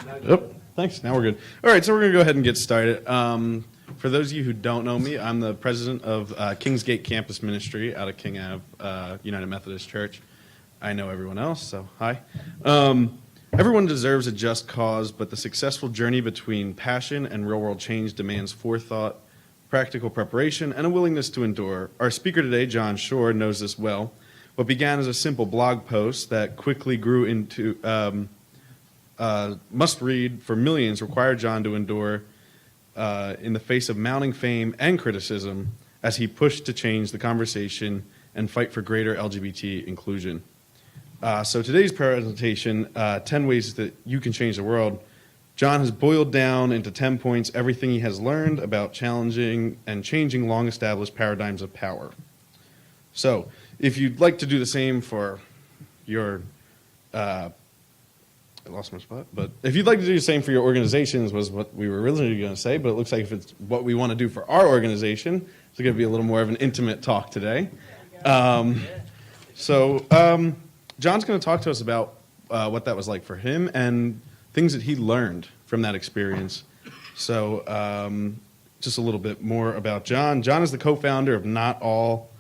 Yep. Thanks. Now we're good. All right, so we're going to go ahead and get started. For those of you who don't know me, I'm the president of Kingsgate Campus Ministry out of King Ave, United Methodist Church. I know everyone else, so hi. Everyone deserves a just cause, but the successful journey between passion and real-world change demands forethought, practical preparation, and a willingness to endure. Our speaker today, John Shore, knows this well. What began as a simple blog post that quickly grew into must-read for millions required John to endure in the face of mounting fame and criticism as he pushed to change the conversation and fight for greater LGBT inclusion. So today's presentation, 10 ways that you can change the world, John has boiled down into 10 points everything he has learned about challenging and changing long-established paradigms of power. So if you'd like to do the same for your I lost my spot, but if you'd like to do the same for your organizations was what we were originally going to say, but it looks like if it's what we want to do for our organization, it's going to be a little more of an intimate talk today. John's going to talk to us about what that was like for him and things that he learned from that experience. So just a little bit more about John. John is the co-founder of Not All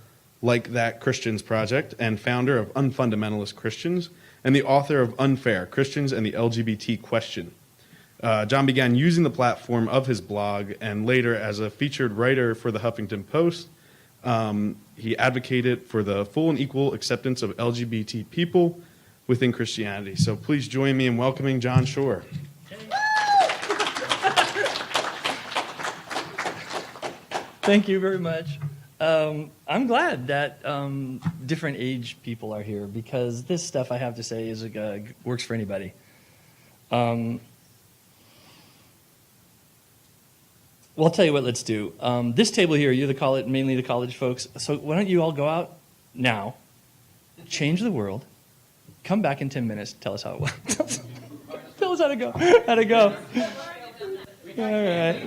Like That Christians Project and founder of Unfundamentalist Christians, and the author of Unfair, Christians and the LGBT Question. John began using the platform of his blog and later as a featured writer for the Huffington Post. He advocated for the full and equal acceptance of LGBT people within Christianity. So please join me in welcoming John Shore. Thank you very much. I'm glad that different age people are here because this stuff, I have to say, is works for anybody. Well, I'll tell you what, let's do. This table here, you're mainly the college folks, so why don't you all go out now, change the world, come back in 10 minutes, tell us how it went. Tell us how to go. All right.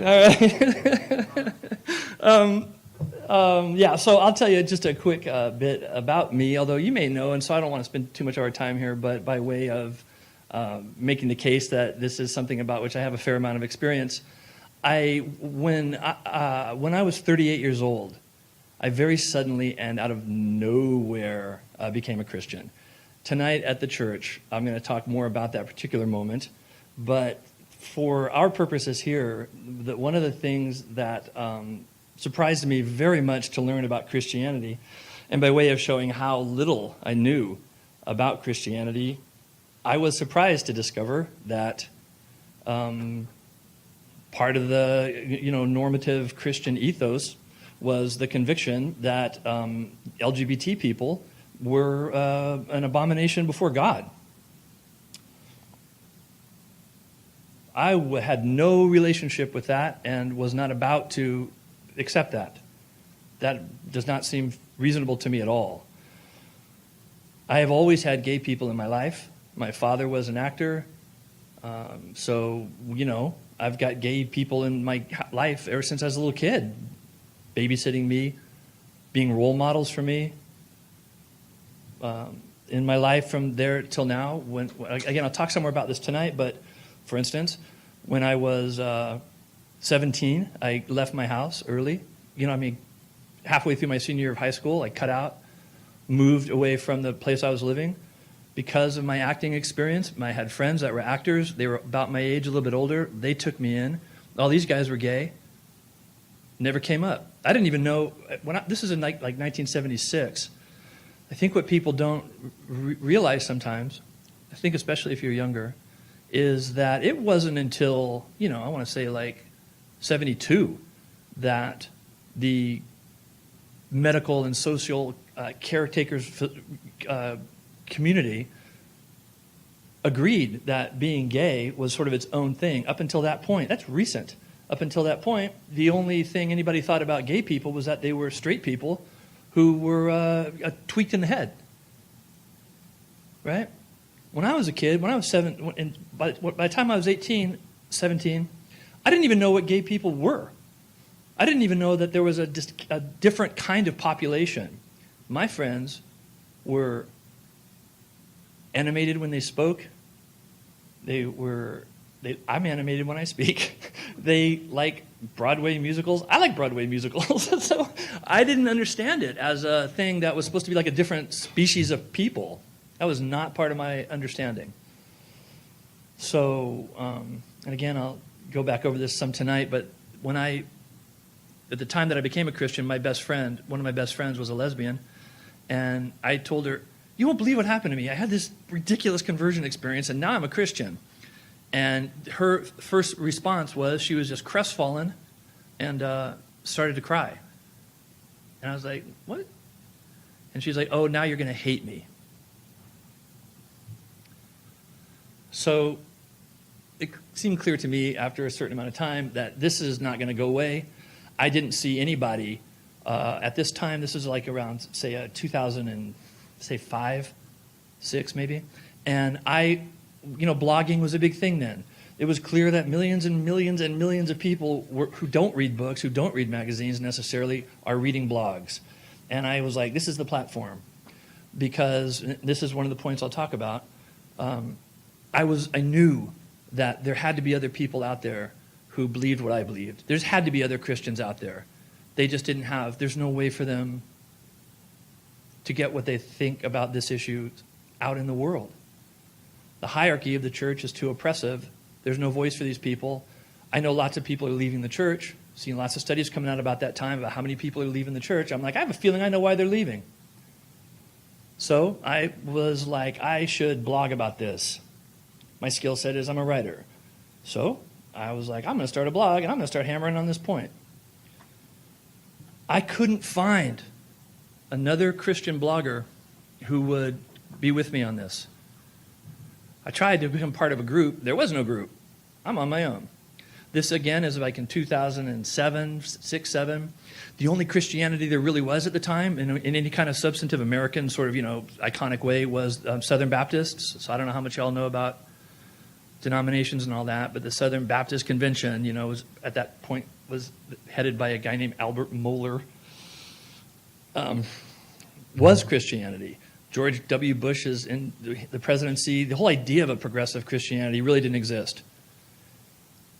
So I'll tell you just a quick bit about me, although you may know, and so I don't want to spend too much of our time here, but by way of making the case that this is something about which I have a fair amount of experience, when I was 38 years old, I very suddenly and out of nowhere became a Christian. Tonight at the church, I'm going to talk more about that particular moment, but for our purposes here, one of the things that surprised me very much to learn about Christianity, and by way of showing how little I knew about Christianity, I was surprised to discover that part of the normative Christian ethos was the conviction that LGBT people were an abomination before God. I had no relationship with that and was not about to accept that. That does not seem reasonable to me at all. I have always had gay people in my life. My father was an actor, so I've got gay people in my life ever since I was a little kid, babysitting me, being role models for me. In my life from there till now, again, I'll talk some more about this tonight, but for instance, when I was 17, I left my house early. Halfway through my senior year of high school, I cut out, moved away from the place I was living because of my acting experience. I had friends that were actors. They were about my age, a little bit older. They took me in. All these guys were gay. Never came up. I didn't even know. This is in like 1976. I think what people don't realize sometimes, I think especially if you're younger, is that it wasn't until, I want to say like 72 that the medical and social caretakers community agreed that being gay was sort of its own thing. Up until that point, that's recent. Up until that point, the only thing anybody thought about gay people was that they were straight people who were tweaked in the head, right? When I was a kid, when I was by the time I was 18, 17, I didn't even know what gay people were. I didn't even know that there was a different kind of population. My friends were animated when they spoke. They were I'm animated when I speak. They like Broadway musicals. I like Broadway musicals. So I didn't understand it as a thing that was supposed to be like a different species of people. That was not part of my understanding. So, and again, I'll go back over this some tonight, but at the time that I became a Christian, one of my best friends was a lesbian, and I told her, "You won't believe what happened to me. I had this ridiculous conversion experience, and now I'm a Christian." And her first response was she was just crestfallen and started to cry. And I was like, "What?" And she's like, "Oh, now you're going to hate me." So it seemed clear to me after a certain amount of time that this is not going to go away. I didn't see anybody at this time. This is like around, say, 2005, 6 maybe. And blogging was a big thing then. It was clear that millions and millions and millions of people who don't read books, who don't read magazines necessarily, are reading blogs. And I was like, this is the platform. Because this is one of the points I'll talk about. I knew that there had to be other people out there who believed what I believed. There's had to be other Christians out there. They just didn't there's no way for them to get what they think about this issue out in the world. The hierarchy of the church is too oppressive. There's no voice for these people. I know lots of people are leaving the church. Seen lots of studies coming out about that time, about how many people are leaving the church. I'm like, I have a feeling I know why they're leaving. So I was like, I should blog about this. My skill set is I'm a writer. So I was like, I'm going to start a blog, and I'm going to start hammering on this point. I couldn't find another Christian blogger who would be with me on this. I tried to become part of a group. There was no group. I'm on my own. This, again, is like in 2007, 6, 7. The only Christianity there really was at the time, in any kind of substantive American sort of, iconic way, was Southern Baptists. So I don't know how much y'all know about denominations and all that, but the Southern Baptist Convention, was at that point was headed by a guy named Albert Mohler, was Christianity. George W. Bush is in the presidency. The whole idea of a progressive Christianity really didn't exist.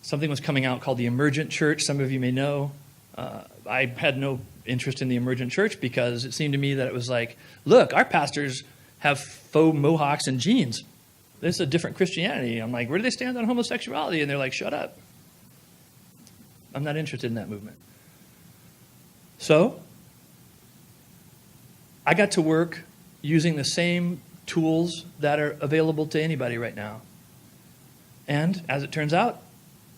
Something was coming out called the Emergent Church. Some of you may know. I had no interest in the Emergent Church because it seemed to me that it was like, look, our pastors have faux mohawks and jeans. This is a different Christianity. I'm like, where do they stand on homosexuality? And they're like, shut up. I'm not interested in that movement. So I got to work using the same tools that are available to anybody right now. And as it turns out,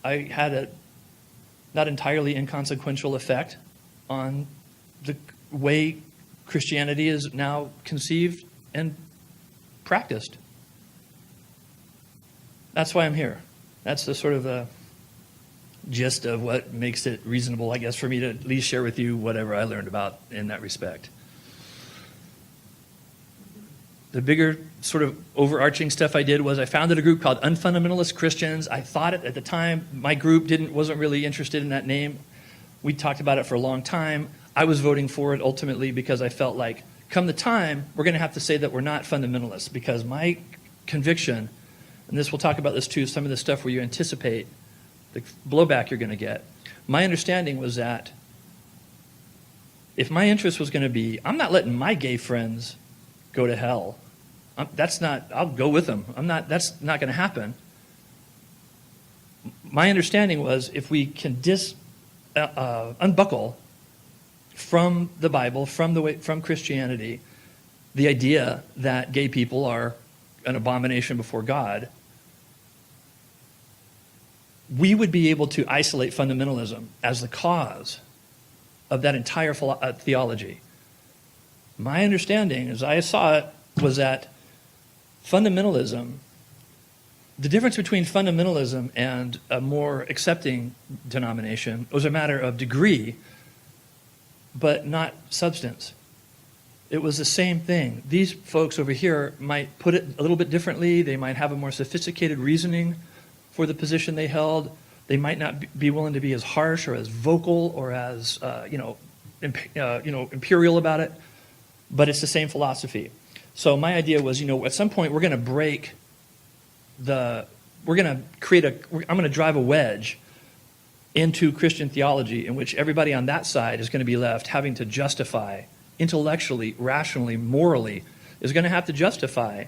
I had a not entirely inconsequential effect on the way Christianity is now conceived and practiced. That's why I'm here. That's the sort of the gist of what makes it reasonable, I guess, for me to at least share with you whatever I learned about in that respect. The bigger sort of overarching stuff I did was I founded a group called Unfundamentalist Christians. I thought at the time, my group wasn't really interested in that name. We talked about it for a long time. I was voting for it ultimately because I felt like, come the time, we're going to have to say that we're not fundamentalists, because my conviction, and we'll talk about this too, some of the stuff where you anticipate the blowback you're going to get. My understanding was that if my interest was going to be, I'm not letting my gay friends go to hell. I'll go with them. That's not going to happen. My understanding was if we can unbuckle from the Bible, from Christianity, the idea that gay people are an abomination before God, we would be able to isolate fundamentalism as the cause of that entire theology. My understanding, as I saw it, was that fundamentalism, the difference between fundamentalism and a more accepting denomination was a matter of degree, but not substance. It was the same thing. These folks over here might put it a little bit differently. They might have a more sophisticated reasoning for the position they held. They might not be willing to be as harsh or as vocal or as imperial about it, but it's the same philosophy. So my idea was, at some point we're going to break the I'm going to drive a wedge into Christian theology in which everybody on that side is going to be left having to justify intellectually, rationally, morally, is going to have to justify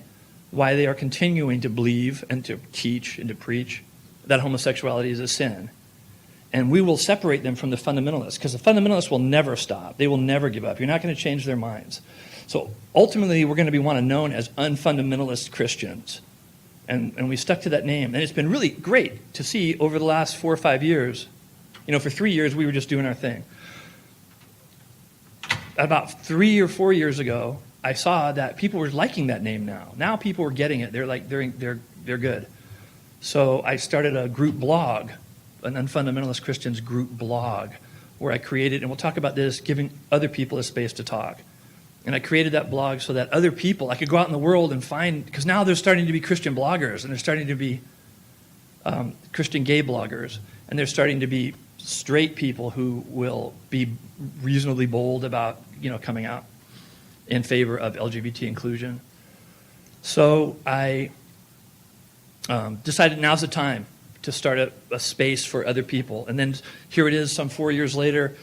why they are continuing to believe and to teach and to preach that homosexuality is a sin. And we will separate them from the fundamentalists, because the fundamentalists will never stop. They will never give up. You're not going to change their minds. So ultimately, we're going to be known as unfundamentalist Christians. And we stuck to that name. And it's been really great to see over the last 4 or 5 years. For 3 years, we were just doing our thing. About 3 or 4 years ago, I saw that people were liking that name now. Now people were getting it. They're good. So I started a group blog, an Unfundamentalist Christians group blog, where I created, and we'll talk about this, giving other people a space to talk. And I created that blog so that other people, I could go out in the world and find, because now there's starting to be Christian bloggers, and there's starting to be Christian gay bloggers, and there's starting to be straight people who will be reasonably bold about, coming out in favor of LGBT inclusion. So I decided now's the time to start a space for other people. And then here it is some 4 years later,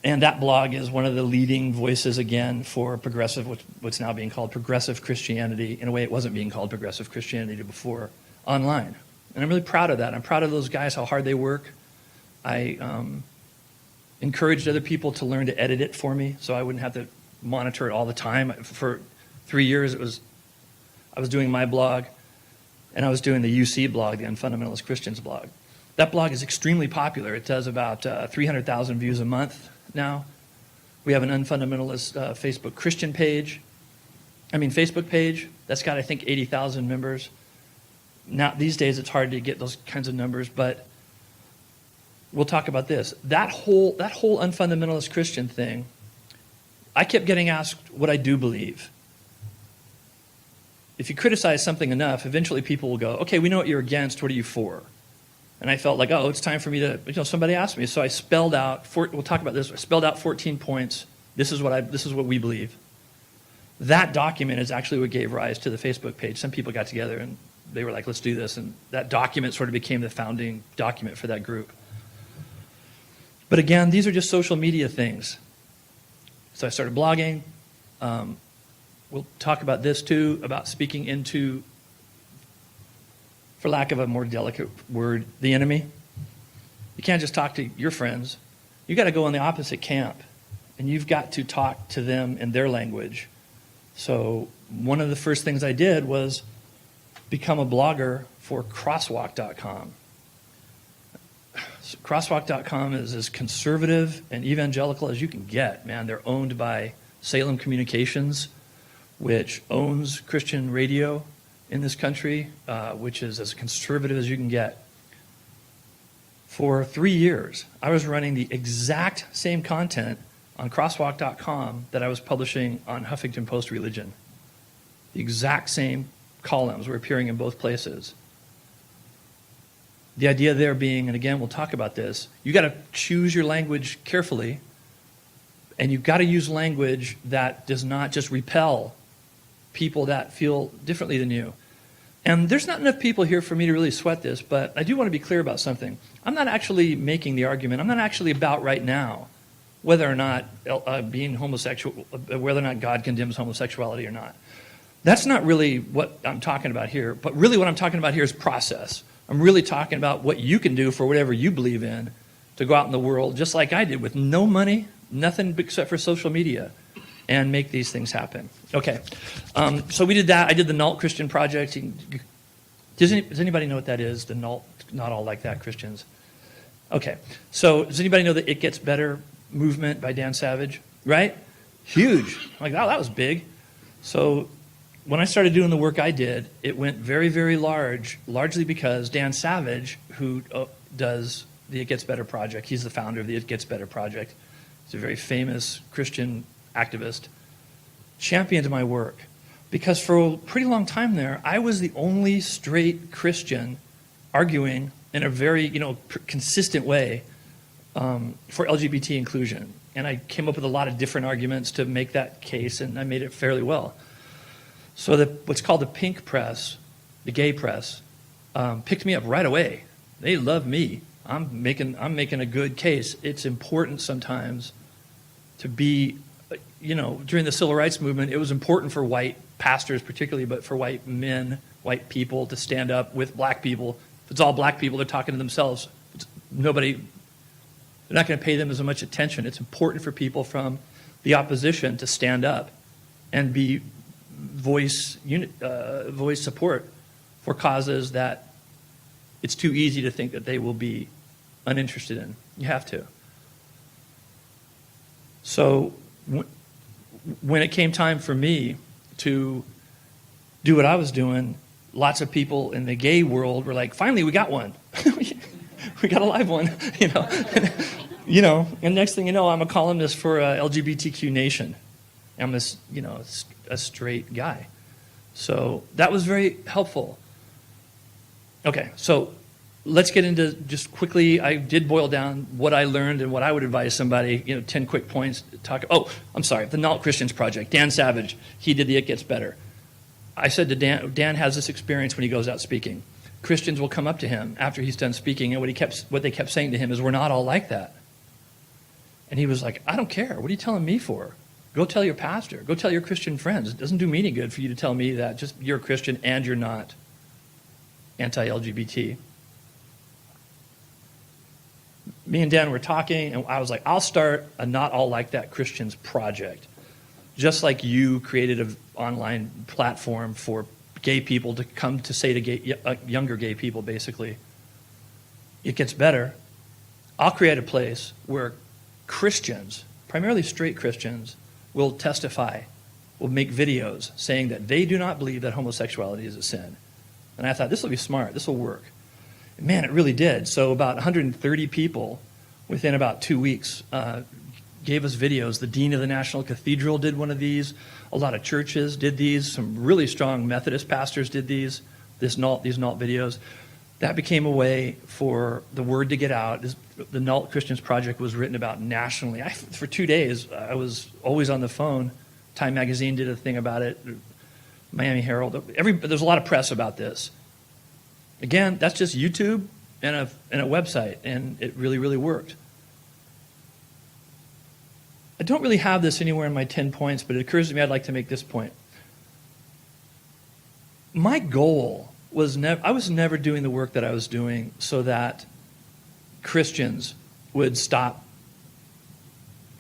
and that blog is one of the leading voices again for progressive, what's now being called progressive Christianity. In a way, it wasn't being called progressive Christianity before, online. And I'm really proud of that. I'm proud of those guys, how hard they work. I encouraged other people to learn to edit it for me so I wouldn't have to monitor it all the time. For 3 years, I was doing my blog, and I was doing the UC blog, the Unfundamentalist Christians blog. That blog is extremely popular. It does about 300,000 views a month now. We have an Unfundamentalist Facebook page that's got, I think, 80,000 members. Now, these days, it's hard to get those kinds of numbers, but we'll talk about this. That whole Unfundamentalist Christian thing, I kept getting asked what I do believe. If you criticize something enough, eventually people will go, okay, we know what you're against, what are you for? And I felt like, it's time for me to, somebody asked me. So I spelled out, we'll talk about this, I spelled out 14 points. This is what we believe. That document is actually what gave rise to the Facebook page. Some people got together and they were like, let's do this. And that document sort of became the founding document for that group. But again, these are just social media things. So I started blogging. We'll talk about this too, about speaking into, for lack of a more delicate word, the enemy. You can't just talk to your friends. You got to go in the opposite camp, and you've got to talk to them in their language. So one of the first things I did was become a blogger for crosswalk.com. So crosswalk.com is as conservative and evangelical as you can get, man. They're owned by Salem Communications, which owns Christian radio in this country, which is as conservative as you can get. For 3 years, I was running the exact same content on crosswalk.com that I was publishing on Huffington Post Religion. The exact same columns were appearing in both places. The idea there being, and again, we'll talk about this, you got to choose your language carefully, and you've got to use language that does not just repel people that feel differently than you. And there's not enough people here for me to really sweat this, but I do want to be clear about something. I'm not actually making the argument. I'm not actually about right now whether or not being homosexual, whether or not God condemns homosexuality or not. That's not really what I'm talking about here. But really what I'm talking about here is process. I'm really talking about what you can do for whatever you believe in to go out in the world, just like I did, with no money, nothing except for social media, and make these things happen. Okay, so we did that. I did the NALT Christian Project. Does anybody know what that is, the NALT, Not All Like That Christians? Okay, so does anybody know the It Gets Better movement by Dan Savage? Right? Huge. Like, wow, that was big. So when I started doing the work I did, it went very, very large, largely because Dan Savage, who does the It Gets Better Project, he's the founder of the It Gets Better Project. He's a very famous Christian activist, championed my work. Because for a pretty long time there, I was the only straight Christian arguing in a very, consistent way for LGBT inclusion. And I came up with a lot of different arguments to make that case, and I made it fairly well. So what's called the pink press, the gay press, picked me up right away. They love me. I'm making a good case. It's important sometimes to be, during the civil rights movement, it was important for white pastors particularly, but for white men, white people to stand up with black people. If it's all black people, they're talking to themselves. They're not going to pay them as much attention. It's important for people from the opposition to stand up and be voice support for causes that it's too easy to think that they will be uninterested in. You have to. So when it came time for me to do what I was doing, lots of people in the gay world were like, finally, we got one. We got a live one, and next thing you know, I'm a columnist for LGBTQ Nation. I'm a straight guy. So that was very helpful. Okay, so let's get into just quickly. I did boil down what I learned and what I would advise somebody, 10 quick points to talk. Oh, I'm sorry, the Not Christians Project. Dan Savage, he did the It Gets Better. I said to Dan has this experience when he goes out speaking. Christians will come up to him after he's done speaking, and what they kept saying to him is, we're not all like that. And he was like, I don't care. What are you telling me for? Go tell your pastor. Go tell your Christian friends. It doesn't do me any good for you to tell me that just you're a Christian and you're not anti-LGBT. Me and Dan were talking, and I was like, I'll start a Not All Like That Christians project. Just like you created an online platform for gay people to come to say to younger gay people, basically, it gets better. I'll create a place where Christians, primarily straight Christians, will testify, will make videos saying that they do not believe that homosexuality is a sin. And I thought, this will be smart, this will work. And man, it really did. So about 130 people within about 2 weeks gave us videos. The Dean of the National Cathedral did one of these. A lot of churches did these. Some really strong Methodist pastors did these NALT videos. That became a way for the word to get out. The NALT Christians Project was written about nationally. For 2 days, I was always on the phone. Time Magazine did a thing about it. Miami Herald. There's a lot of press about this. Again, that's just YouTube and a website, and it really, really worked. I don't really have this anywhere in my 10 points, but it occurs to me I'd like to make this point. My goal was I was never doing the work that I was doing so that Christians would stop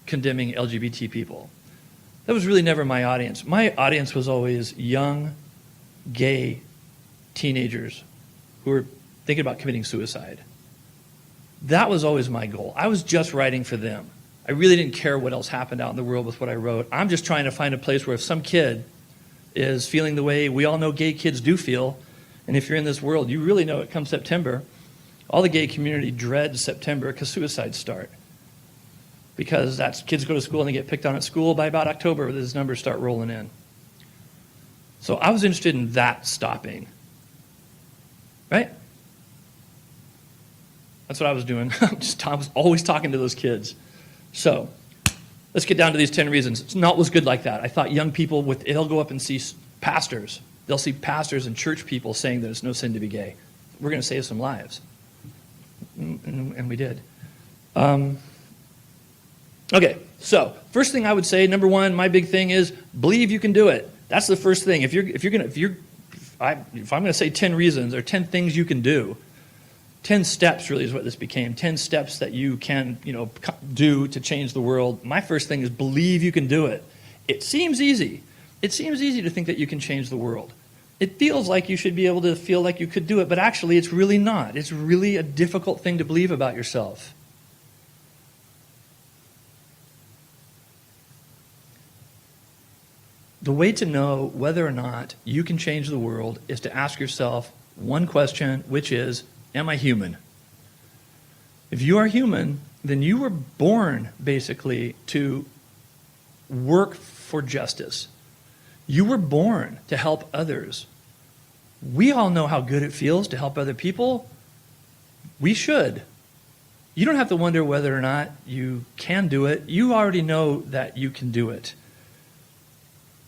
condemning LGBT people. That was really never my audience. My audience was always young, gay teenagers who were thinking about committing suicide. That was always my goal. I was just writing for them. I really didn't care what else happened out in the world with what I wrote. I'm just trying to find a place where if some kid is feeling the way we all know gay kids do feel, and if you're in this world, you really know it comes September, all the gay community dreads September because suicides start. Because kids go to school and they get picked on at school. By about October, those numbers start rolling in. So I was interested in that stopping. Right? That's what I was doing. I was always talking to those kids. So let's get down to these 10 reasons. It's not what's good like that. I thought young people, they'll go up and see pastors. They'll see pastors and church people saying that it's no sin to be gay. We're going to save some lives. And we did. Okay, so first thing I would say, number one, my big thing is believe you can do it. That's the first thing. If I'm going to say 10 reasons or 10 things you can do, 10 steps really is what this became. 10 steps that you can, do to change the world. My first thing is believe you can do it. It seems easy. It seems easy to think that you can change the world. It feels like you should be able to feel like you could do it, but actually it's really not. It's really a difficult thing to believe about yourself. The way to know whether or not you can change the world is to ask yourself one question, which is, am I human? If you are human, then you were born, basically, to work for justice. You were born to help others. We all know how good it feels to help other people. We should. You don't have to wonder whether or not you can do it. You already know that you can do it.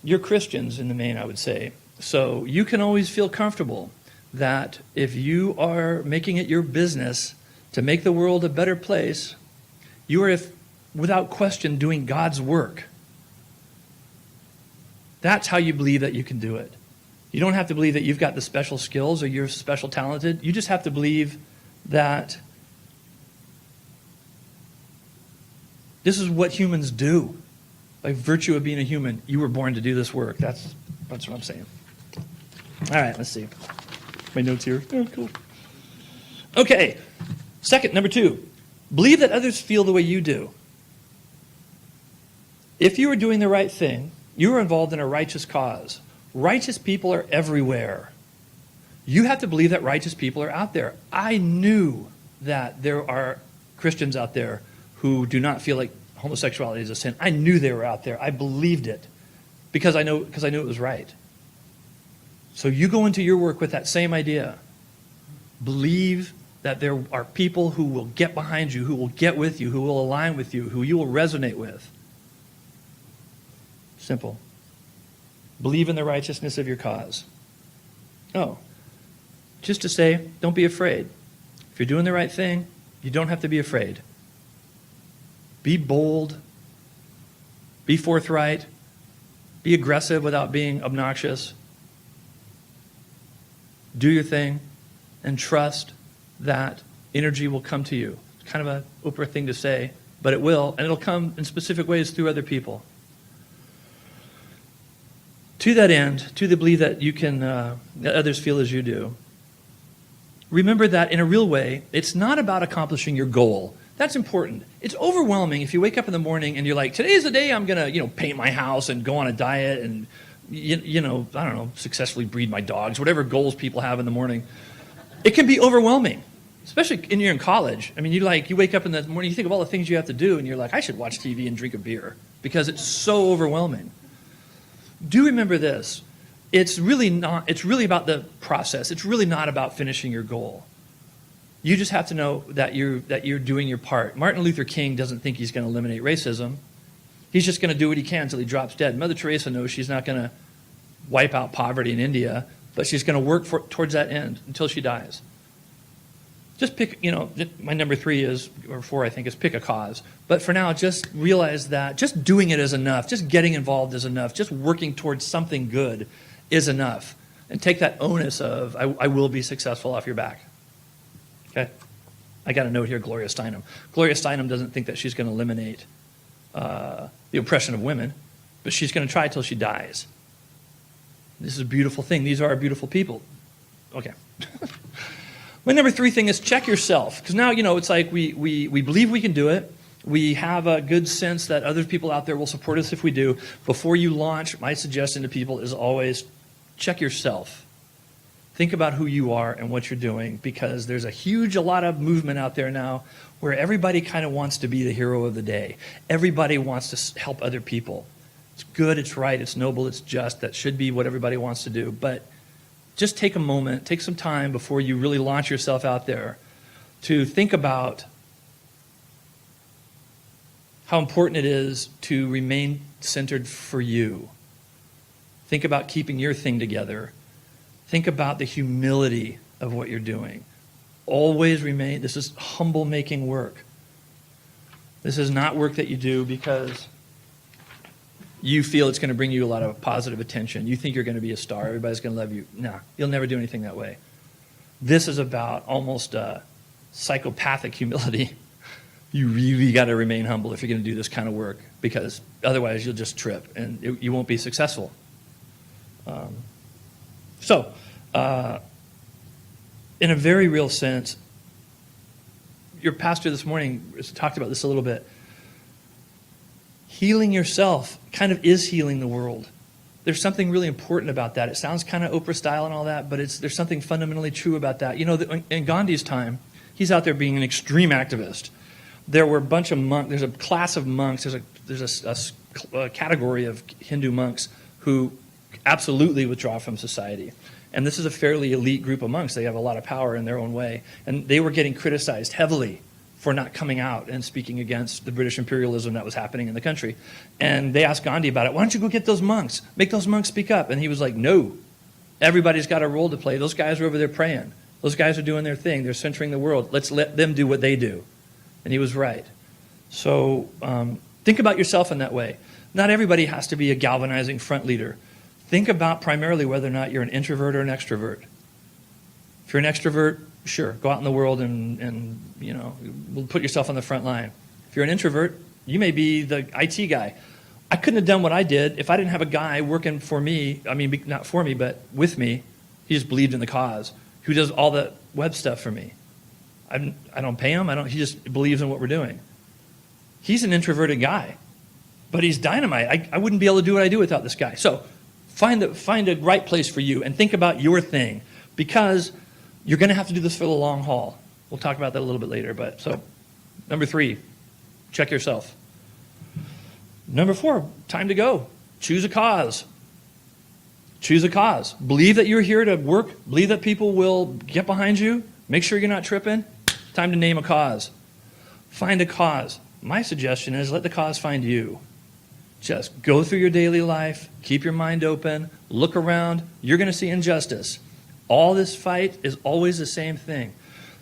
You're Christians in the main, I would say. So you can always feel comfortable that if you are making it your business to make the world a better place, you are, without question, doing God's work. That's how you believe that you can do it. You don't have to believe that you've got the special skills or you're special talented. You just have to believe that this is what humans do. By virtue of being a human, you were born to do this work. That's what I'm saying. All right, let's see. My notes here. Oh, cool. Okay. Second, number 2, believe that others feel the way you do. If you are doing the right thing, you are involved in a righteous cause. Righteous people are everywhere. You have to believe that righteous people are out there. I knew that there are Christians out there who do not feel like homosexuality is a sin. I knew they were out there. I believed it because I knew it was right. So you go into your work with that same idea. Believe that there are people who will get behind you, who will get with you, who will align with you, who you will resonate with. Simple. Believe in the righteousness of your cause. Oh, just to say, don't be afraid. If you're doing the right thing, you don't have to be afraid. Be bold. Be forthright. Be aggressive without being obnoxious. Do your thing and trust that energy will come to you. It's kind of an Oprah thing to say, but it will, and it'll come in specific ways through other people. To that end, to the belief that you can, that others feel as you do, remember that in a real way, it's not about accomplishing your goal. That's important. It's overwhelming if you wake up in the morning and you're like, today's the day I'm going to, paint my house and go on a diet and, I don't know, successfully breed my dogs, whatever goals people have in the morning. It can be overwhelming, especially when you're in college. I mean, you wake up in the morning, you think of all the things you have to do, and you're like, I should watch TV and drink a beer because it's so overwhelming. Do remember this. It's really about the process. It's really not about finishing your goal. You just have to know that you're doing your part. Martin Luther King doesn't think he's going to eliminate racism. He's just going to do what he can until he drops dead. Mother Teresa knows she's not going to wipe out poverty in India, but she's going to work towards that end until she dies. Just pick, my number 3 is, or 4 I think, is pick a cause. But for now, just realize that just doing it is enough. Just getting involved is enough. Just working towards something good is enough. And take that onus of, I will be successful off your back. Okay? I got a note here, Gloria Steinem. Gloria Steinem doesn't think that she's going to eliminate the oppression of women, but she's going to try till she dies. This is a beautiful thing. These are our beautiful people. Okay. My number 3 thing is check yourself. Because now, it's like we believe we can do it. We have a good sense that other people out there will support us if we do. Before you launch, my suggestion to people is always check yourself. Think about who you are and what you're doing, because there's a lot of movement out there now where everybody kind of wants to be the hero of the day. Everybody wants to help other people. It's good, it's right, it's noble, it's just. That should be what everybody wants to do. But just take a moment, take some time before you really launch yourself out there to think about how important it is to remain centered for you. Think about keeping your thing together. Think about the humility of what you're doing. Always remain, this is humble-making work. This is not work that you do because you feel it's going to bring you a lot of positive attention. You think you're going to be a star. Everybody's going to love you. No, you'll never do anything that way. This is about almost psychopathic humility. You really got to remain humble if you're going to do this kind of work, because otherwise you'll just trip and you won't be successful. In a very real sense, your pastor this morning talked about this a little bit. Healing yourself kind of is healing the world. There's something really important about that. It sounds kind of Oprah style and all that, but there's something fundamentally true about that. In Gandhi's time, he's out there being an extreme activist. There were a bunch of monks. There's a class of monks. There's a category of Hindu monks who absolutely withdraw from society. And this is a fairly elite group of monks. They have a lot of power in their own way. And they were getting criticized heavily for not coming out and speaking against the British imperialism that was happening in the country. And they asked Gandhi about it. Why don't you go get those monks? Make those monks speak up. And he was like, no, Everybody's got a role to play. Those guys are over there praying. Those guys are doing their thing. They're centering the world. Let's let them do what they do. And he was right. So think about yourself in that way. Not everybody has to be a galvanizing front leader. Think about primarily whether or not you're an introvert or an extrovert. If you're an extrovert, sure, go out in the world and put yourself on the front line. If you're an introvert, you may be the IT guy. I couldn't have done what I did if I didn't have a guy working for me. I mean, not for me, but with me. He just believed in the cause. Who does all the web stuff for me? I don't pay him. He just believes in what we're doing. He's an introverted guy, but he's dynamite. I wouldn't be able to do what I do without this guy. So find a right place for you and think about your thing, because you're going to have to do this for the long haul. We'll talk about that a little bit later. But so, number 3, check yourself. Number 4, time to go. Choose a cause. Choose a cause. Believe that you're here to work. Believe that people will get behind you. Make sure you're not tripping. Time to name a cause. Find a cause. My suggestion is let the cause find you. Just go through your daily life. Keep your mind open. Look around. You're going to see injustice. All this fight is always the same thing.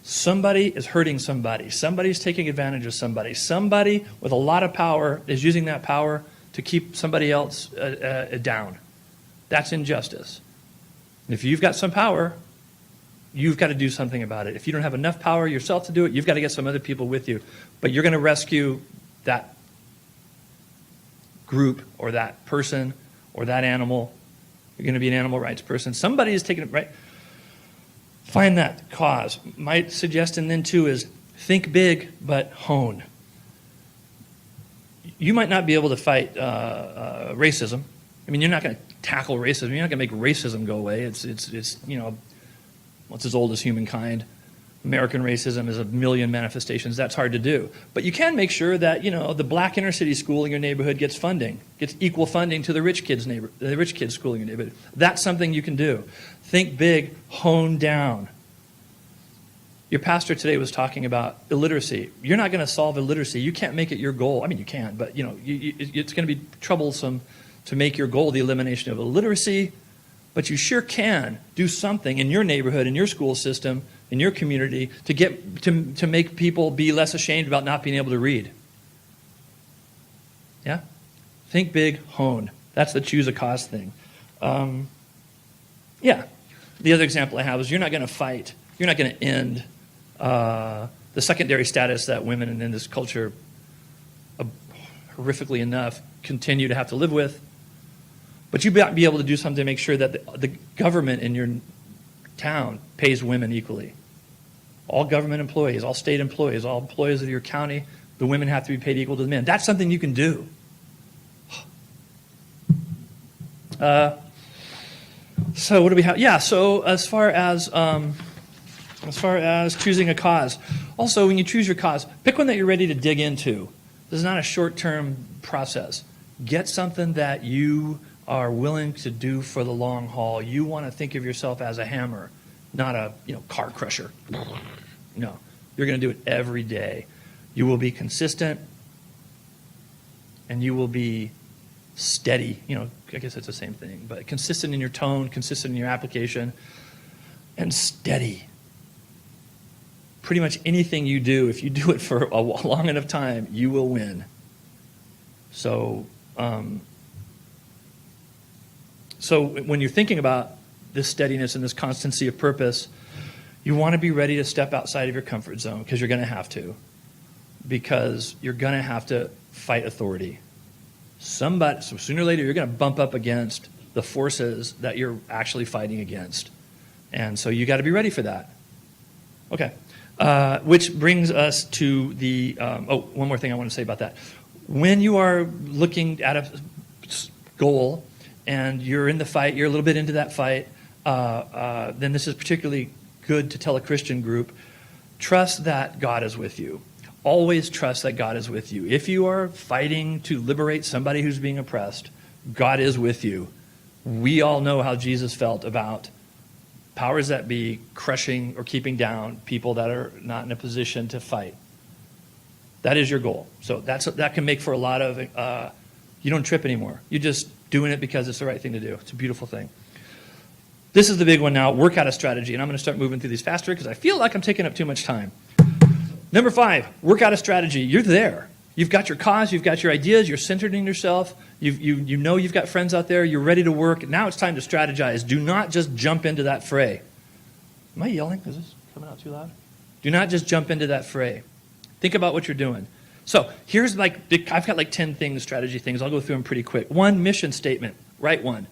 Somebody is hurting somebody. Somebody's taking advantage of somebody. Somebody with a lot of power is using that power to keep somebody else down. That's injustice. If you've got some power, you've got to do something about it. If you don't have enough power yourself to do it, you've got to get some other people with you. But you're going to rescue that group or that person or that animal. You're going to be an animal rights person. Somebody is taking it right. Find that cause. My suggestion then too is think big, but hone. You might not be able to fight racism. I mean, you're not going to tackle racism. You're not going to make racism go away. It's what's as old as humankind. American racism is a million manifestations. That's hard to do. But you can make sure that, the black inner city school in your neighborhood gets funding, gets equal funding to the rich kids' school in your neighborhood. That's something you can do. Think big, hone down. Your pastor today was talking about illiteracy. You're not going to solve illiteracy. You can't make it your goal. I mean, you can, but it's going to be troublesome to make your goal the elimination of illiteracy. But you sure can do something in your neighborhood, in your school system, in your community to get to make people be less ashamed about not being able to read. Yeah? Think big, hone. That's the choose a cause thing. Yeah. The other example I have is you're not going to fight. You're not going to end the secondary status that women in this culture, horrifically enough, continue to have to live with. But you might be able to do something to make sure that the government in your town pays women equally. All government employees, all state employees, all employees of your county, the women have to be paid equal to the men. That's something you can do. So what do we have? Yeah. So as far as choosing a cause, also when you choose your cause, pick one that you're ready to dig into. This is not a short-term process. Get something that you are willing to do for the long haul. You want to think of yourself as a hammer, not a car crusher. No, you're going to do it every day. You will be consistent, and you will be steady. I guess it's the same thing, but consistent in your tone, consistent in your application, and steady. Pretty much anything you do, if you do it for a long enough time, you will win. So when you're thinking about this steadiness and this constancy of purpose, you want to be ready to step outside of your comfort zone, because you're going to have to. Because you're going to have to fight authority. So sooner or later, you're going to bump up against the forces that you're actually fighting against. And so you got to be ready for that. Okay. Which brings us to the, one more thing I want to say about that. When you are looking at a goal and you're in the fight, you're a little bit into that fight, then this is particularly good to tell a Christian group, trust that God is with you. Always trust that God is with you. If you are fighting to liberate somebody who's being oppressed, God is with you. We all know how Jesus felt about powers that be crushing or keeping down people that are not in a position to fight. That is your goal. So that can make for a lot of, you don't trip anymore. You're just doing it because it's the right thing to do. It's a beautiful thing. This is the big one now, work out a strategy. And I'm going to start moving through these faster because I feel like I'm taking up too much time. Number 5, work out a strategy. You're there. You've got your cause, you've got your ideas, you're centered in yourself, you know you've got friends out there, you're ready to work. Now it's time to strategize. Do not just jump into that fray. Am I yelling? Is this coming out too loud? Do not just jump into that fray. Think about what you're doing. So here's I've got 10 things, strategy things. I'll go through them pretty quick. 1, mission statement. Write one.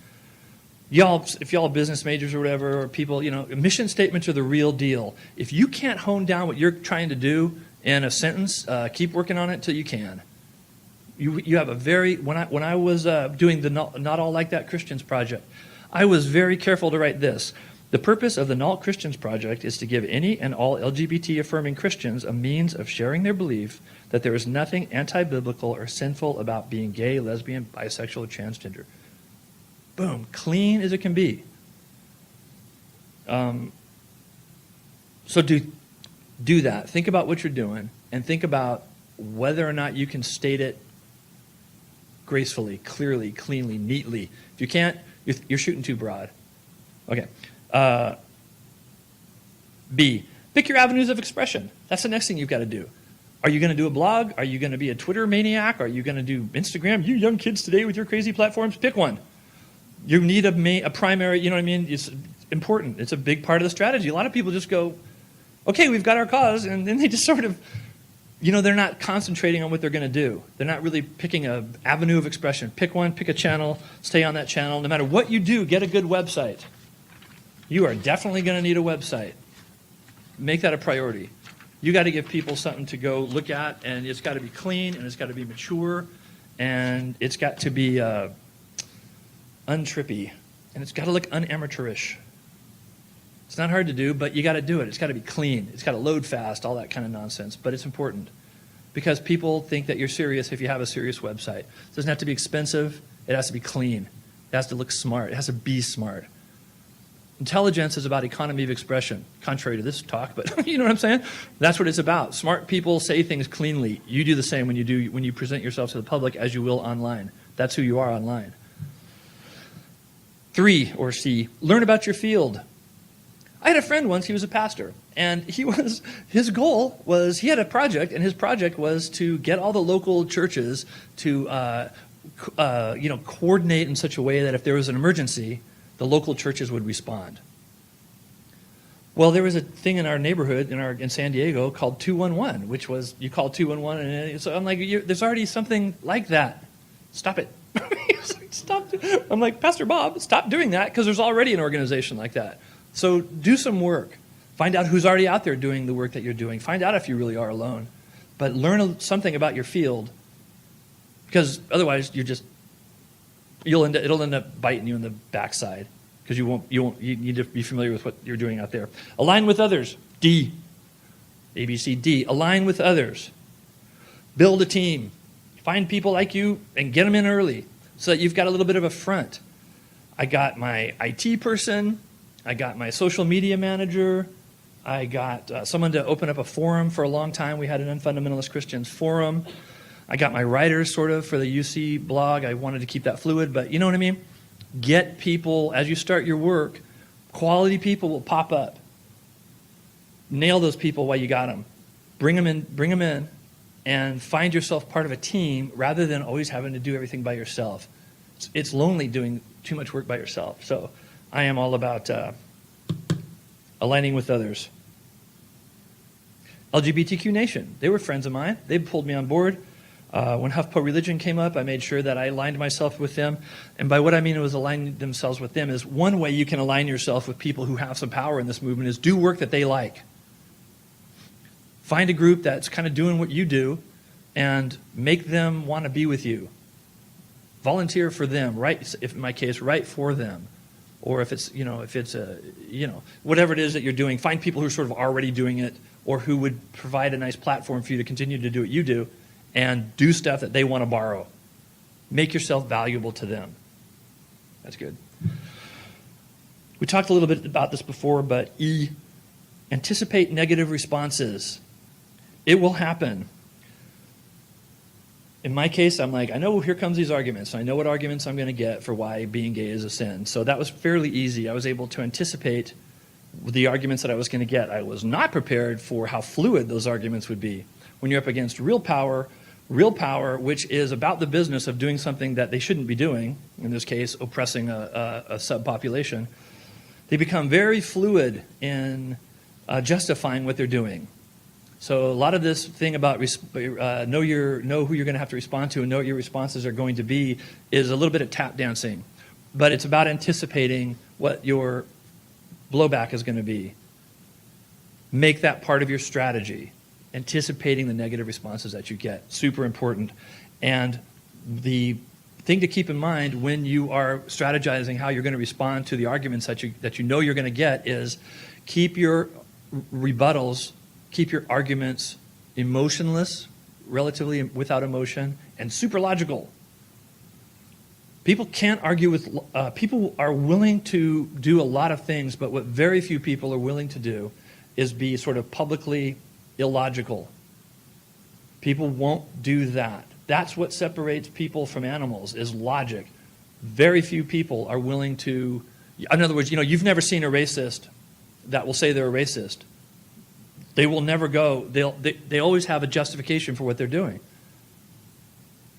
If y'all business majors or whatever, or people, mission statements are the real deal. If you can't hone down what you're trying to do in a sentence, keep working on it until you can. You have a very, when I was doing the Not All Like That Christians project, I was very careful to write this. The purpose of the Not Christians project is to give any and all LGBT-affirming Christians a means of sharing their belief that there is nothing anti-biblical or sinful about being gay, lesbian, bisexual, or transgender. Boom, clean as it can be. So do that. Think about what you're doing, and think about whether or not you can state it gracefully, clearly, cleanly, neatly. If you can't, you're shooting too broad. Okay. B, pick your avenues of expression. That's the next thing you've got to do. Are you going to do a blog? Are you going to be a Twitter maniac? Are you going to do Instagram? You young kids today with your crazy platforms, pick one. You need a primary, you know what I mean? It's important. It's a big part of the strategy. A lot of people just go, okay, we've got our cause, and then they just sort of, they're not concentrating on what they're going to do. They're not really picking an avenue of expression. Pick one, pick a channel, stay on that channel. No matter what you do, get a good website. You are definitely going to need a website. Make that a priority. You got to give people something to go look at, and it's got to be clean, and it's got to be mature, and it's got to be untrippy, and it's got to look unamateurish. It's not hard to do, but you got to do it. It's got to be clean. It's got to load fast, all that kind of nonsense. But it's important because people think that you're serious if you have a serious website. It doesn't have to be expensive. It has to be clean. It has to look smart. It has to be smart. Intelligence is about economy of expression, contrary to this talk, but you know what I'm saying? That's what it's about. Smart people say things cleanly. You do the same when you present yourself to the public as you will online. That's who you are online. 3, or C, learn about your field. I had a friend once, he was a pastor, and his goal was, he had a project, and his project was to get all the local churches to coordinate in such a way that if there was an emergency, the local churches would respond. Well, there was a thing in our neighborhood in San Diego called 211, which was you call 211, and so I'm like, there's already something like that. Stop it. Stop. I'm like, Pastor Bob, stop doing that because there's already an organization like that. So do some work. Find out who's already out there doing the work that you're doing. Find out if you really are alone. But learn something about your field because otherwise it'll end up biting you in the backside because you need to be familiar with what you're doing out there. Align with others. D. A, B, C, D. Align with others. Build a team. Find people like you and get them in early so that you've got a little bit of a front. I got my IT person. I got my social media manager. I got someone to open up a forum for a long time. We had an Unfundamentalist Christians forum. I got my writers sort of for the UC blog. I wanted to keep that fluid, but you know what I mean? Get people, as you start your work, quality people will pop up. Nail those people while you got them. Bring them in, and find yourself part of a team rather than always having to do everything by yourself. It's lonely doing too much work by yourself. So I am all about aligning with others. LGBTQ Nation, they were friends of mine. They pulled me on board. When HuffPo Religion came up, I made sure that I aligned myself with them. And by what I mean was aligning themselves with them is one way you can align yourself with people who have some power in this movement is do work that they like. Find a group that's kind of doing what you do and make them want to be with you. Volunteer for them, write, if in my case, write for them. Or if it's whatever it is that you're doing, find people who are sort of already doing it or who would provide a nice platform for you to continue to do what you do and do stuff that they want to borrow. Make yourself valuable to them. That's good. We talked a little bit about this before, but E, anticipate negative responses. It will happen. in my case, I'm like, I know here comes these arguments. I know what arguments I'm going to get for why being gay is a sin. So that was fairly easy. I was able to anticipate the arguments that I was going to get. I was not prepared for how fluid those arguments would be. When you're up against real power, which is about the business of doing something that they shouldn't be doing, in this case, oppressing a subpopulation, they become very fluid in justifying what they're doing. So a lot of this thing about know who you're going to have to respond to and know what your responses are going to be is a little bit of tap dancing. But it's about anticipating what your blowback is going to be. Make that part of your strategy. Anticipating the negative responses that you get. Super important. And the thing to keep in mind when you are strategizing how you're going to respond to the arguments that you know you're going to get is keep your rebuttals, keep your arguments emotionless, relatively without emotion, and super logical. People can't argue with, people are willing to do a lot of things, but what very few people are willing to do is be sort of publicly illogical. People won't do that. That's what separates people from animals, is logic. Very few people are willing to, in other words, you've never seen a racist that will say they're a racist. They will never go, they always have a justification for what they're doing.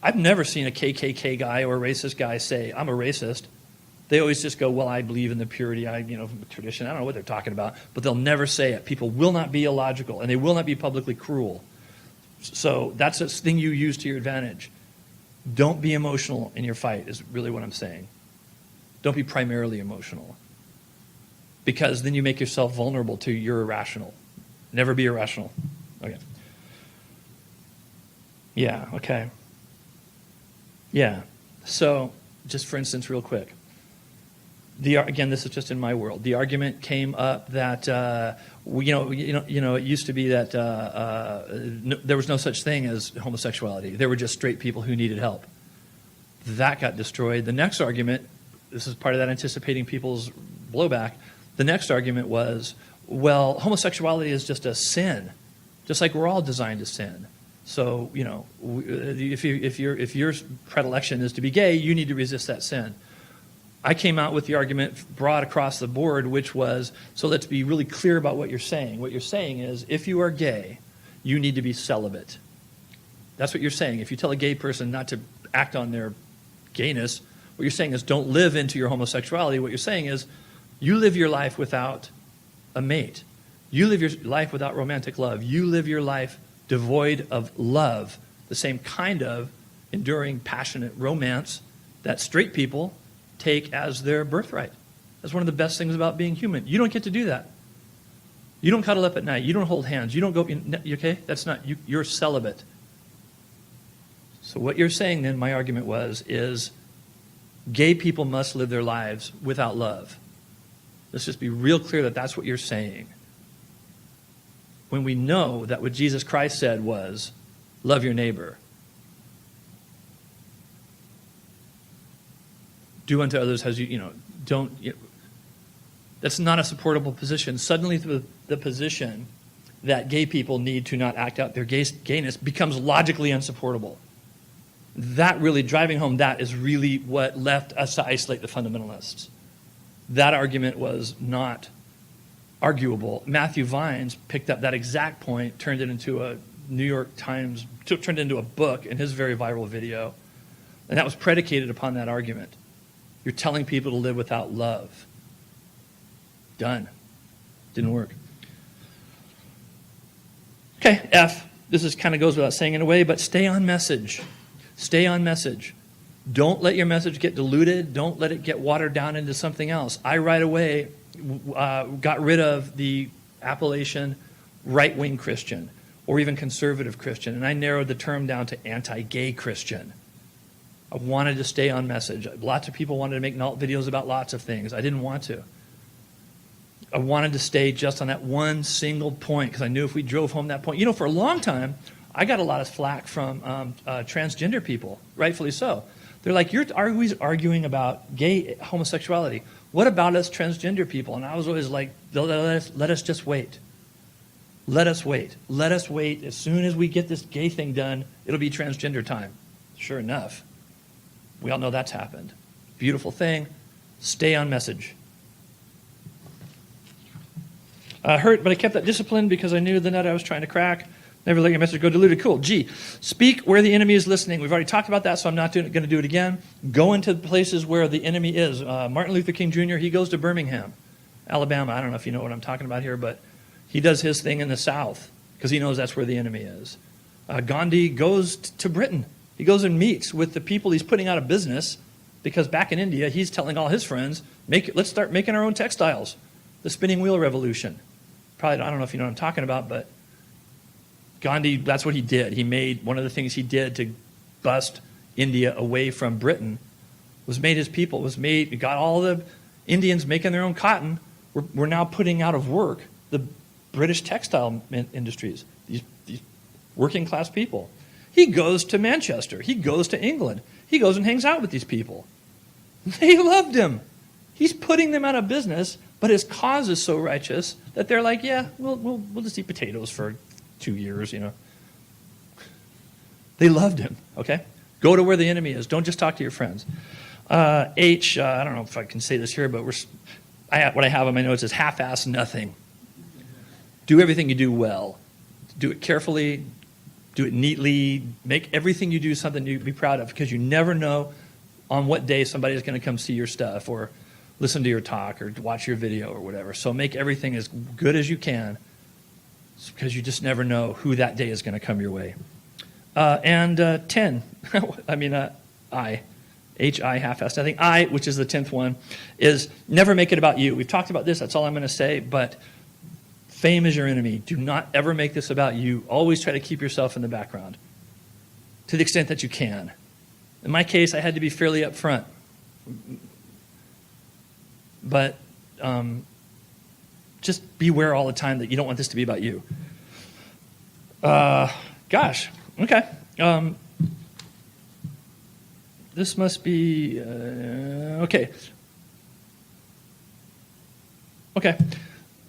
I've never seen a KKK guy or a racist guy say, I'm a racist. They always just go, well, I believe in the purity, tradition. I don't know what they're talking about, but they'll never say it. People will not be illogical, and they will not be publicly cruel. So that's a thing you use to your advantage. Don't be emotional in your fight is really what I'm saying. Don't be primarily emotional, because then you make yourself vulnerable to you're irrational. Never be irrational. Okay. Yeah, okay. Yeah. So just for instance, real quick. Again, this is just in my world. The argument came up that it used to be that there was no such thing as homosexuality. There were just straight people who needed help. That got destroyed. The next argument, this is part of that anticipating people's blowback. The next argument was, well, homosexuality is just a sin, just like we're all designed to sin. So if your predilection is to be gay, you need to resist that sin. I came out with the argument broad across the board, which was, so let's be really clear about what you're saying. What you're saying is, if you are gay, you need to be celibate. That's what you're saying. If you tell a gay person not to act on their gayness, what you're saying is don't live into your homosexuality. What you're saying is you live your life without a mate. You live your life without romantic love. You live your life devoid of love, the same kind of enduring, passionate romance that straight people take as their birthright. That's one of the best things about being human. You don't get to do that. You don't cuddle up at night. You don't hold hands. You don't go, okay? That's not, you're celibate. So what you're saying then, my argument is gay people must live their lives without love. Let's just be real clear that that's what you're saying. When we know that what Jesus Christ said was, love your neighbor. Do unto others as that's not a supportable position. Suddenly the position that gay people need to not act out their gayness becomes logically unsupportable. That really, driving home that is really what left us to isolate the fundamentalists. That argument was not arguable. Matthew Vines picked up that exact point, turned it into a New York Times, turned it into a book in his very viral video, and that was predicated upon that argument. You're telling people to live without love. Done. Didn't work. Okay, F. This is kind of goes without saying in a way, but stay on message. Stay on message. Don't let your message get diluted. Don't let it get watered down into something else. I right away got rid of the appellation right-wing Christian or even conservative Christian, and I narrowed the term down to anti-gay Christian. I wanted to stay on message. Lots of people wanted to make videos about lots of things. I didn't want to. I wanted to stay just on that one single point because I knew if we drove home that point. For a long time, I got a lot of flack from transgender people, rightfully so. They're like, you're always arguing about gay homosexuality. What about us transgender people? And I was always like, let us just wait. Let us wait. Let us wait. As soon as we get this gay thing done, it'll be transgender time. Sure enough, we all know that's happened. Beautiful thing. Stay on message. Hurt, but I kept that discipline because I knew the nut I was trying to crack. Never let your message go diluted. Cool. G, speak where the enemy is listening. We've already talked about that, so I'm not going to do it again. Go into places where the enemy is. Martin Luther King Jr., he goes to Birmingham, Alabama. I don't know if you know what I'm talking about here, but he does his thing in the South because he knows that's where the enemy is. Gandhi goes to Britain. He goes and meets with the people he's putting out of business because back in India, he's telling all his friends, let's start making our own textiles. The spinning wheel revolution. Probably, I don't know if you know what I'm talking about, but Gandhi, that's what he did. He made, one of the things he did to bust India away from Britain was made his people, got all the Indians making their own cotton. We're now putting out of work the British textile industries, these working class people. He goes to Manchester. He goes to England. He goes and hangs out with these people. They loved him. He's putting them out of business, but his cause is so righteous that they're like, yeah, we'll just eat potatoes for 2 years, you know. They loved him, okay? Go to where the enemy is. Don't just talk to your friends. H, I don't know if I can say this here, but what I have on my notes is half-ass nothing. Do everything you do well. Do it carefully. Do it neatly. Make everything you do something you be proud of because you never know on what day somebody's going to come see your stuff or listen to your talk or watch your video or whatever. So make everything as good as you can because you just never know who that day is going to come your way. 10, I, H-I, half-assed nothing. I, which is the 10th one, is never make it about you. We've talked about this. That's all I'm going to say. But fame is your enemy. Do not ever make this about you. Always try to keep yourself in the background to the extent that you can. In my case, I had to be fairly upfront. But just beware all the time that you don't want this to be about you. Gosh, okay. This must be, okay. Okay.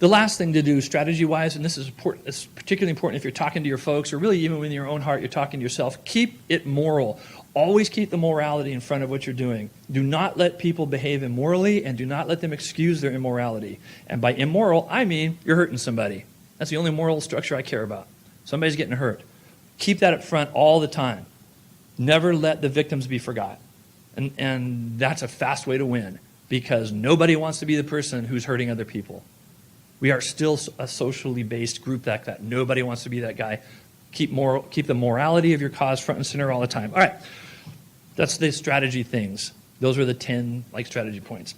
The last thing to do strategy-wise, and this is important, it's particularly important if you're talking to your folks, or really even in your own heart, you're talking to yourself, keep it moral. Always keep the morality in front of what you're doing. Do not let people behave immorally, and do not let them excuse their immorality. And by immoral, I mean you're hurting somebody. That's the only moral structure I care about. Somebody's getting hurt. Keep that up front all the time. Never let the victims be forgot. And that's a fast way to win, because nobody wants to be the person who's hurting other people. We are still a socially based group like that. Nobody wants to be that guy. Keep the morality of your cause front and center all the time. All right. That's the strategy things. Those are the 10 strategy points.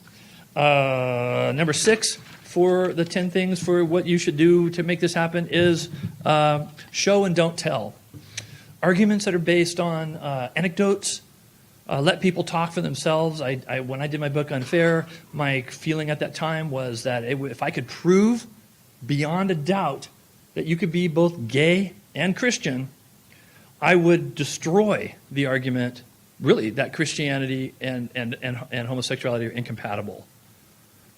Number 6 for the 10 things for what you should do to make this happen is show and don't tell. Arguments that are based on anecdotes. Let people talk for themselves. When I did my book Unfair, my feeling at that time was that if I could prove beyond a doubt that you could be both gay and Christian, I would destroy the argument, really, that Christianity and homosexuality are incompatible.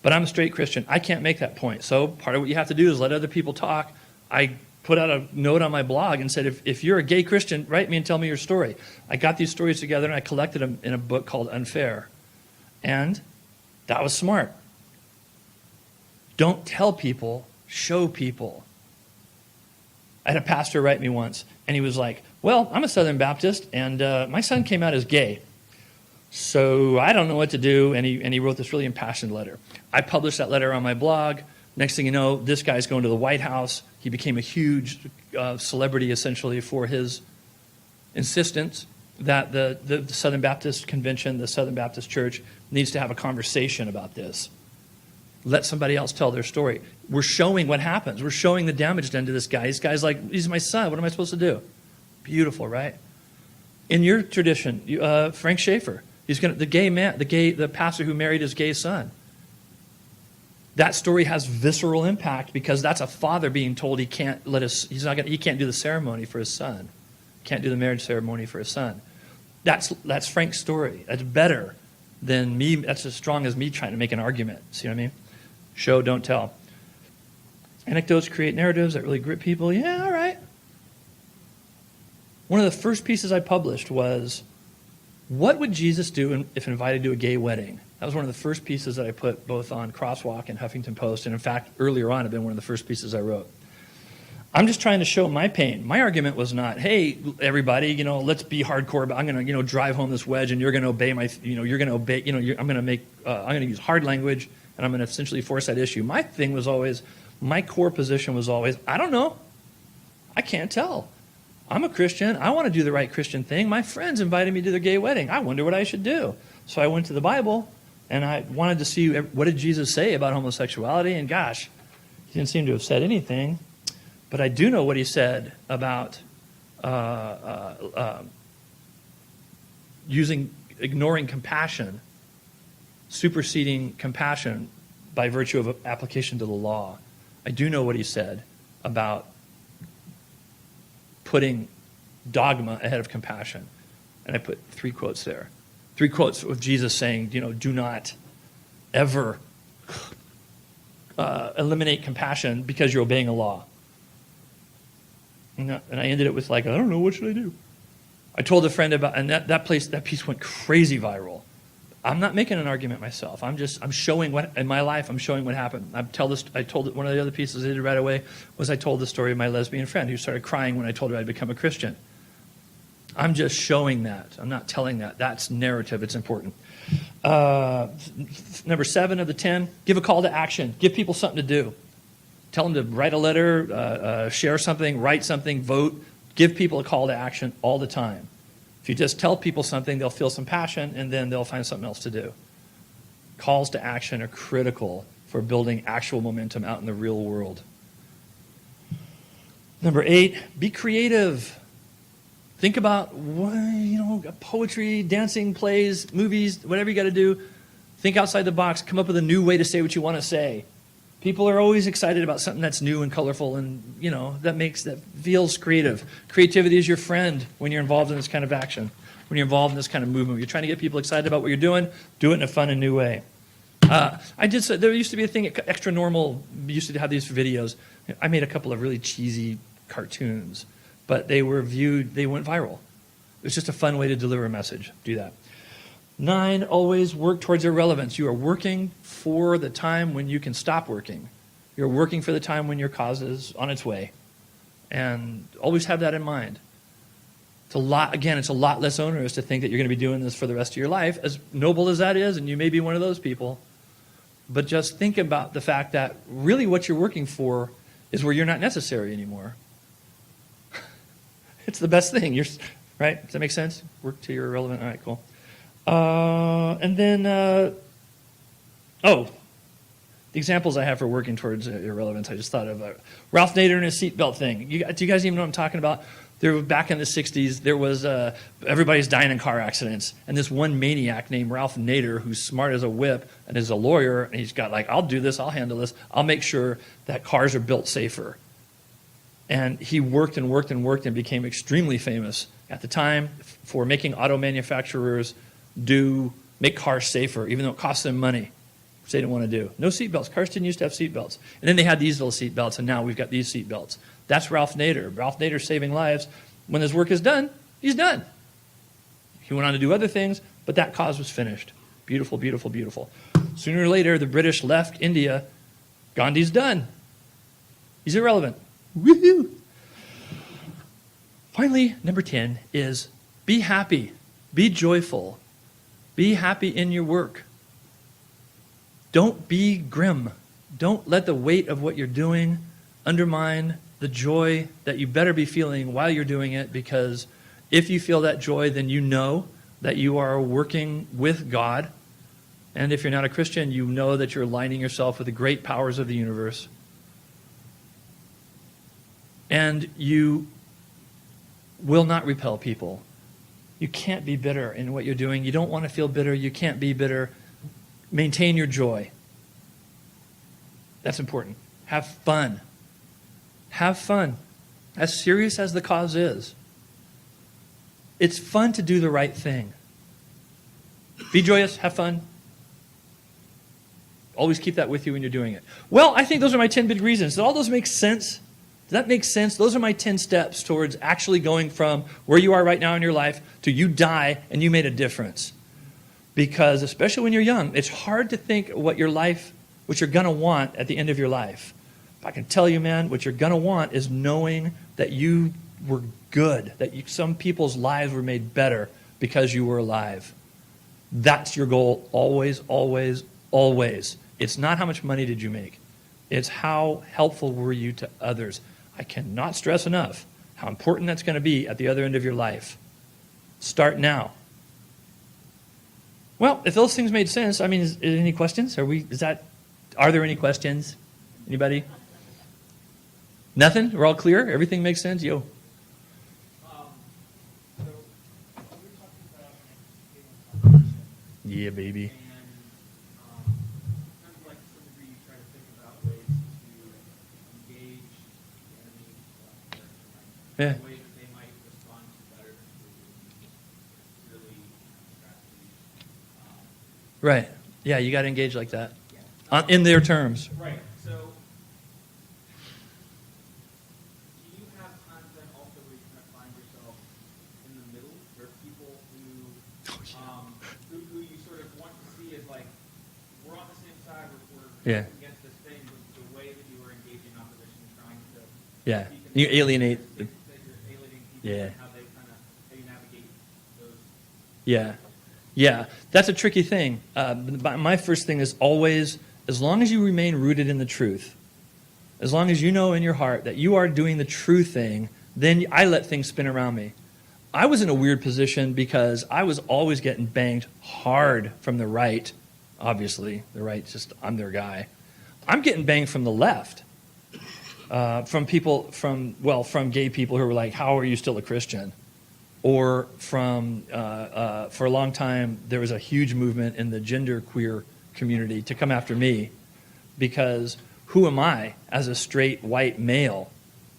But I'm a straight Christian. I can't make that point. So part of what you have to do is let other people talk. I put out a note on my blog and said, if you're a gay Christian, write me and tell me your story. I got these stories together and I collected them in a book called Unfair. And that was smart. Don't tell people, show people. I had a pastor write me once, and he was like, well, I'm a Southern Baptist, and my son came out as gay. So I don't know what to do, and he wrote this really impassioned letter. I published that letter on my blog. Next thing you know, this guy's going to the White House. He became a huge celebrity, essentially, for his insistence that the Southern Baptist Convention, the Southern Baptist Church, needs to have a conversation about this. Let somebody else tell their story. We're showing what happens. We're showing the damage done to this guy. This guy's like, he's my son. What am I supposed to do? Beautiful, right? In your tradition, Frank Schaeffer, the pastor who married his gay son. That story has visceral impact because that's a father being told he can't do the ceremony for his son. Can't do the marriage ceremony for his son. That's Frank's story. That's better than me. That's as strong as me trying to make an argument. See what I mean? Show, don't tell. Anecdotes create narratives that really grip people. Yeah, all right. One of the first pieces I published was What would Jesus do if invited to a gay wedding? That was one of the first pieces that I put both on Crosswalk and Huffington Post, and in fact, earlier on, had been one of the first pieces I wrote. I'm just trying to show my pain. My argument was not, hey, everybody, let's be hardcore. But I'm going to, drive home this wedge, and you're going to obey my, you're going to obey. I'm going to use hard language, and I'm going to essentially force that issue. My thing was always, my core position was always, I don't know, I can't tell. I'm a Christian. I want to do the right Christian thing. My friends invited me to their gay wedding. I wonder what I should do. So I went to the Bible, and I wanted to see what did Jesus say about homosexuality. And gosh, he didn't seem to have said anything. But I do know what he said about ignoring compassion, superseding compassion by virtue of application to the law. I do know what he said about putting dogma ahead of compassion. And I put 3 quotes there. 3 quotes of Jesus saying, do not ever eliminate compassion because you're obeying a law. And I ended it with I don't know, what should I do? I told a friend about, and that piece went crazy viral. I'm not making an argument myself. I'm showing what, in my life, I'm showing what happened. I told one of the other pieces I did right away was I told the story of my lesbian friend who started crying when I told her I'd become a Christian. I'm just showing that. I'm not telling that. That's narrative. It's important. Number 7 of the 10, give a call to action. Give people something to do. Tell them to write a letter, share something, write something, vote. Give people a call to action all the time. If you just tell people something, they'll feel some passion, and then they'll find something else to do. Calls to action are critical for building actual momentum out in the real world. Number 8, be creative. Think about, poetry, dancing, plays, movies, whatever you got to do. Think outside the box. Come up with a new way to say what you want to say. People are always excited about something that's new and colorful, and that feels creative. Creativity is your friend when you're involved in this kind of action, when you're involved in this kind of movement. You're trying to get people excited about what you're doing. Do it in a fun and new way. There used to be a thing at Extra Normal. We used to have these videos. I made a couple of really cheesy cartoons, but they went viral. It was just a fun way to deliver a message. Do that. 9, always work towards irrelevance. You are working for the time when you can stop working. You're working for the time when your cause is on its way. And always have that in mind. It's a lot less onerous to think that you're going to be doing this for the rest of your life, as noble as that is, and you may be one of those people. But just think about the fact that really what you're working for is where you're not necessary anymore. It's the best thing. Right? Does that make sense? Work till you're irrelevant. All right, cool. The examples I have for working towards irrelevance, I just thought of Ralph Nader and his seatbelt thing. Do you guys even know what I'm talking about? Back in the 60s, there was everybody's dying in car accidents. And this one maniac named Ralph Nader, who's smart as a whip and is a lawyer, and he's got I'll do this, I'll handle this, I'll make sure that cars are built safer. And he worked and worked and worked and became extremely famous at the time for making auto manufacturers make cars safer, even though it costs them money, which they didn't want to do. No seatbelts. Cars didn't used to have seatbelts. And then they had these little seatbelts, and now we've got these seatbelts. That's Ralph Nader. Ralph Nader's saving lives. When his work is done, he's done. He went on to do other things, but that cause was finished. Beautiful, beautiful, beautiful. Sooner or later, the British left India. Gandhi's done. He's irrelevant. Woohoo! Finally, number 10 is be happy. Be joyful. Be happy in your work. Don't be grim. Don't let the weight of what you're doing undermine the joy that you better be feeling while you're doing it, because if you feel that joy, then you know that you are working with God. And if you're not a Christian, you know that you're aligning yourself with the great powers of the universe. And you will not repel people. You can't be bitter in what you're doing. You don't want to feel bitter. You can't be bitter. Maintain your joy. That's important. Have fun. Have fun. As serious as the cause is, it's fun to do the right thing. Be joyous. Have fun. Always keep that with you when you're doing it. Well, I think those are my 10 big reasons. Did all those make sense? Does that make sense? Those are my 10 steps towards actually going from where you are right now in your life to you die and you made a difference. Because especially when you're young, it's hard to think what you're going to want at the end of your life. But I can tell you, man, what you're going to want is knowing that you were good, that some people's lives were made better because you were alive. That's your goal always, always, always. It's not how much money did you make. It's how helpful were you to others. I cannot stress enough how important that's going to be at the other end of your life. Start now. Well, if those things made sense, I mean, is there any questions? Are there any questions? Anybody? Nothing? We're all clear? Everything makes sense? Yo. Yeah, baby. Yeah. Way that they might respond to better is really strategy. Right. Yeah, you got to engage like that. In their terms. Right. So, do you have times then also where you kind of find yourself in the middle, where people who you sort of want to see as like, we're on the same side, we're Yeah. against this thing, but the way that you are engaging opposition, trying to Yeah. You alienate. Yeah. How you navigate those. Yeah. Yeah. That's a tricky thing. My first thing is always, as long as you remain rooted in the truth, as long as you know in your heart that you are doing the true thing, then I let things spin around me. I was in a weird position because I was always getting banged hard from the right. Obviously, the right's just, I'm their guy. I'm getting banged from the left. From gay people who were like, how are you still a Christian? Or for a long time, there was a huge movement in the genderqueer community to come after me because who am I as a straight white male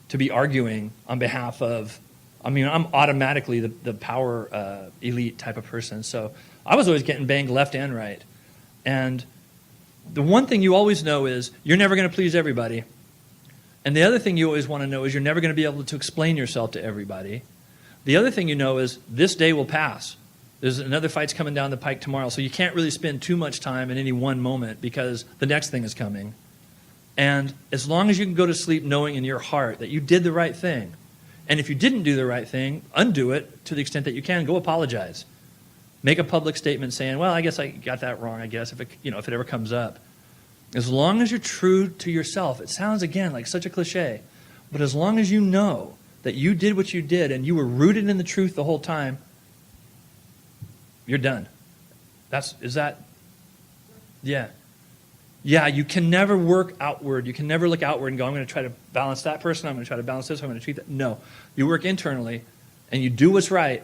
to be arguing on behalf of, I'm automatically the power elite type of person. So I was always getting banged left and right. And the one thing you always know is you're never going to please everybody. And the other thing you always want to know is you're never going to be able to explain yourself to everybody. The other thing you know is this day will pass. There's another fight's coming down the pike tomorrow, so you can't really spend too much time in any one moment because the next thing is coming. And as long as you can go to sleep knowing in your heart that you did the right thing, and if you didn't do the right thing, undo it to the extent that you can. Go apologize. Make a public statement saying, well, I guess I got that wrong, I guess, if it ever comes up. As long as you're true to yourself, it sounds, again, like such a cliche, but as long as you know that you did what you did and you were rooted in the truth the whole time, you're done. Yeah. Yeah, you can never work outward. You can never look outward and go, I'm going to try to balance that person, I'm going to try to balance this, I'm going to treat that. No. You work internally, and you do what's right,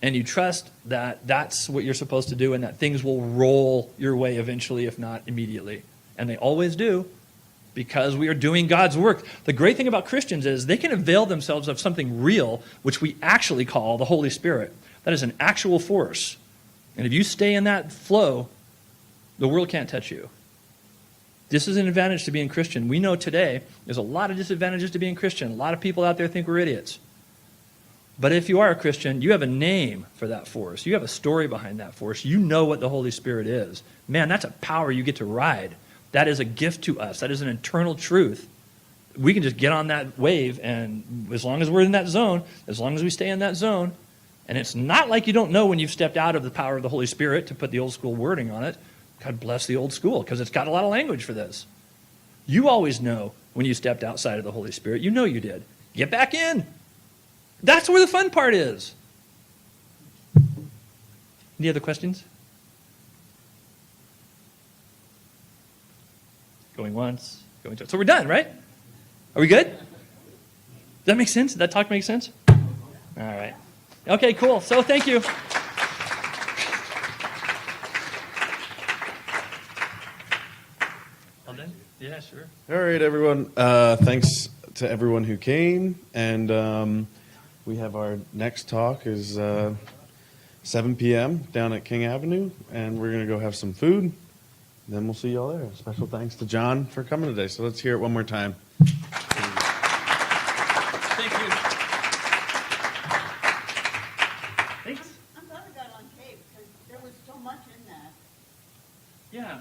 and you trust that that's what you're supposed to do and that things will roll your way eventually, if not immediately. And they always do, because we are doing God's work. The great thing about Christians is they can avail themselves of something real, which we actually call the Holy Spirit. That is an actual force. And if you stay in that flow, the world can't touch you. This is an advantage to being Christian. We know today there's a lot of disadvantages to being Christian. A lot of people out there think we're idiots. But if you are a Christian, you have a name for that force. You have a story behind that force. You know what the Holy Spirit is. Man, that's a power you get to ride. That is a gift to us. That is an eternal truth. We can just get on that wave, and as long as we're in that zone, as long as we stay in that zone, and it's not like you don't know when you've stepped out of the power of the Holy Spirit, to put the old school wording on it. God bless the old school, because it's got a lot of language for this. You always know when you stepped outside of the Holy Spirit. You know you did. Get back in. That's where the fun part is. Any other questions? Going once, going twice. So we're done, right? Are we good? Does that make sense? Does that talk make sense? All right. Okay, cool. So thank you. All done? Yeah, sure. All right, everyone. Thanks to everyone who came. And we have our next talk is 7 p.m. down at King Avenue. And we're going to go have some food. Then we'll see you all there. Special thanks to John for coming today. So let's hear it one more time. Yeah.